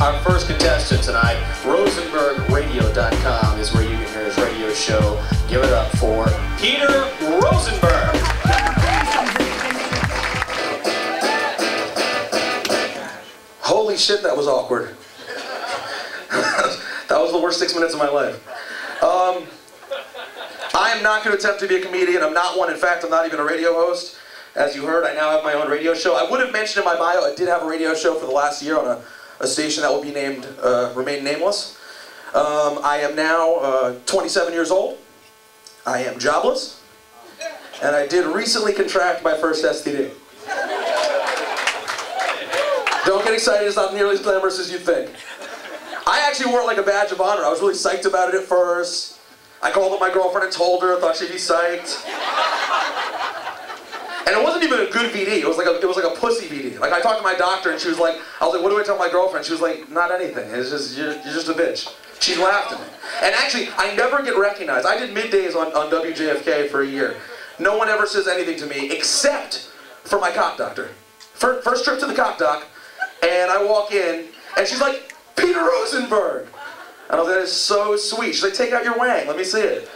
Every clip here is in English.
Our first contestant tonight, RosenbergRadio.com is where you can hear his radio show. Give it up for Peter Rosenberg. Holy shit, that was awkward. That was the worst 6 minutes of my life. I am not going to attempt to be a comedian. I'm not one. In fact, I'm not even a radio host. As you heard, I now have my own radio show. I would have mentioned in my bio, I did have a radio show for the last year on a station that will be named, remain nameless. I am now 27 years old. I am jobless. And I did recently contract my first STD. Don't get excited, it's not nearly as glamorous as you think. I actually wore it like a badge of honor. I was really psyched about it at first. I called up my girlfriend and told her, thought she'd be psyched. And it wasn't even a good VD, it was like a pussy VD. Like I talked to my doctor and she was like, I was like, what do I tell my girlfriend? She was like, not anything, it's just, you're just a bitch. She laughed at me. And actually, I never get recognized. I did middays on WJFK for a year. No one ever says anything to me except for my cock doctor. First trip to the cock doc, and I walk in, and she's like, Peter Rosenberg. And I was like, that is so sweet. She's like, take out your wang, let me see it.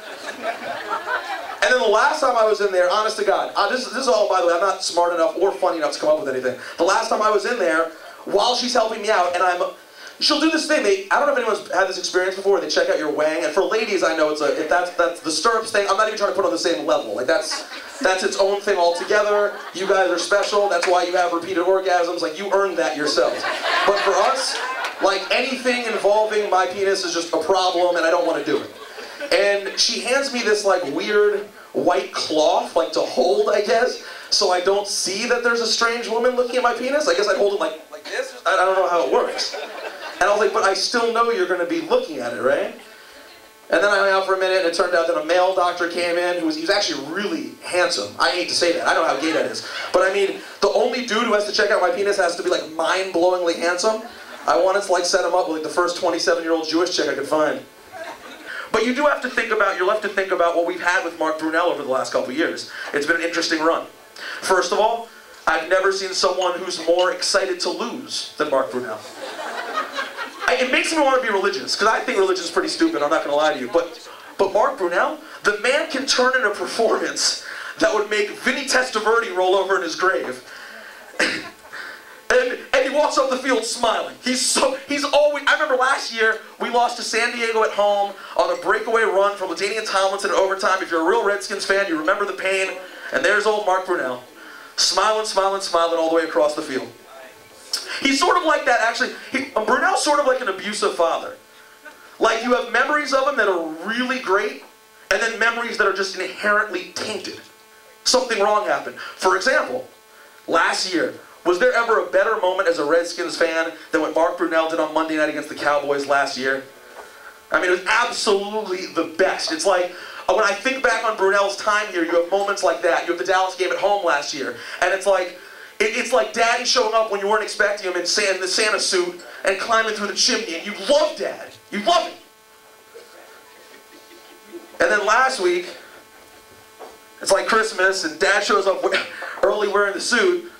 And then the last time I was in there, honest to God, this is all, by the way, I'm not smart enough or funny enough to come up with anything. The last time I was in there, while she's helping me out, and she'll do this thing, I don't know if anyone's had this experience before, where they check out your wang, and for ladies I know that's the stirrups thing, I'm not even trying to put it on the same level. Like that's its own thing altogether. You guys are special, that's why you have repeated orgasms, like you earned that yourselves. But for us, like anything involving my penis is just a problem and I don't want to do it. And she hands me this like weird white cloth, like to hold, I guess, so I don't see that there's a strange woman looking at my penis. I guess I'd hold it like this. I don't know how it works. And I was like, but I still know you're going to be looking at it, right? And then I hung out for a minute, and it turned out that a male doctor came in he was actually really handsome. I hate to say that. I don't know how gay that is. But I mean, the only dude who has to check out my penis has to be like mind-blowingly handsome. I wanted to like set him up with like the first 27-year-old Jewish chick I could find. But you do have to think about, you're left to think about what we've had with Mark Brunell over the last couple of years. It's been an interesting run. First of all, I've never seen someone who's more excited to lose than Mark Brunell. It makes me want to be religious, because I think religion is pretty stupid, I'm not going to lie to you. But Mark Brunell, the man can turn in a performance that would make Vinny Testaverde roll over in his grave. And he walks up the field smiling. He's always, I remember last year, we lost to San Diego at home on a breakaway run from LaDainian Tomlinson in overtime. If you're a real Redskins fan, you remember the pain. And there's old Mark Brunell, smiling, smiling, smiling all the way across the field. He's sort of like that, actually. Brunell's sort of like an abusive father. Like, you have memories of him that are really great, and then memories that are just inherently tainted. Something wrong happened. For example, last year, was there ever a better moment as a Redskins fan than what Mark Brunell did on Monday night against the Cowboys last year? I mean, it was absolutely the best. It's like, when I think back on Brunell's time here, you have moments like that. You have the Dallas game at home last year, and it's like Daddy showing up when you weren't expecting him in the Santa suit and climbing through the chimney, and you love Dad. You love him. And then last week, it's like Christmas, and Dad shows up early wearing the suit,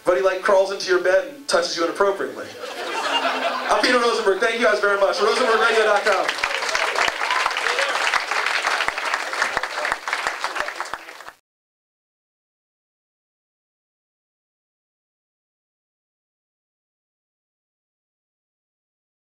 but he like crawls into your bed and touches you inappropriately. I'm Peter Rosenberg. Thank you guys very much. RosenbergRadio.com.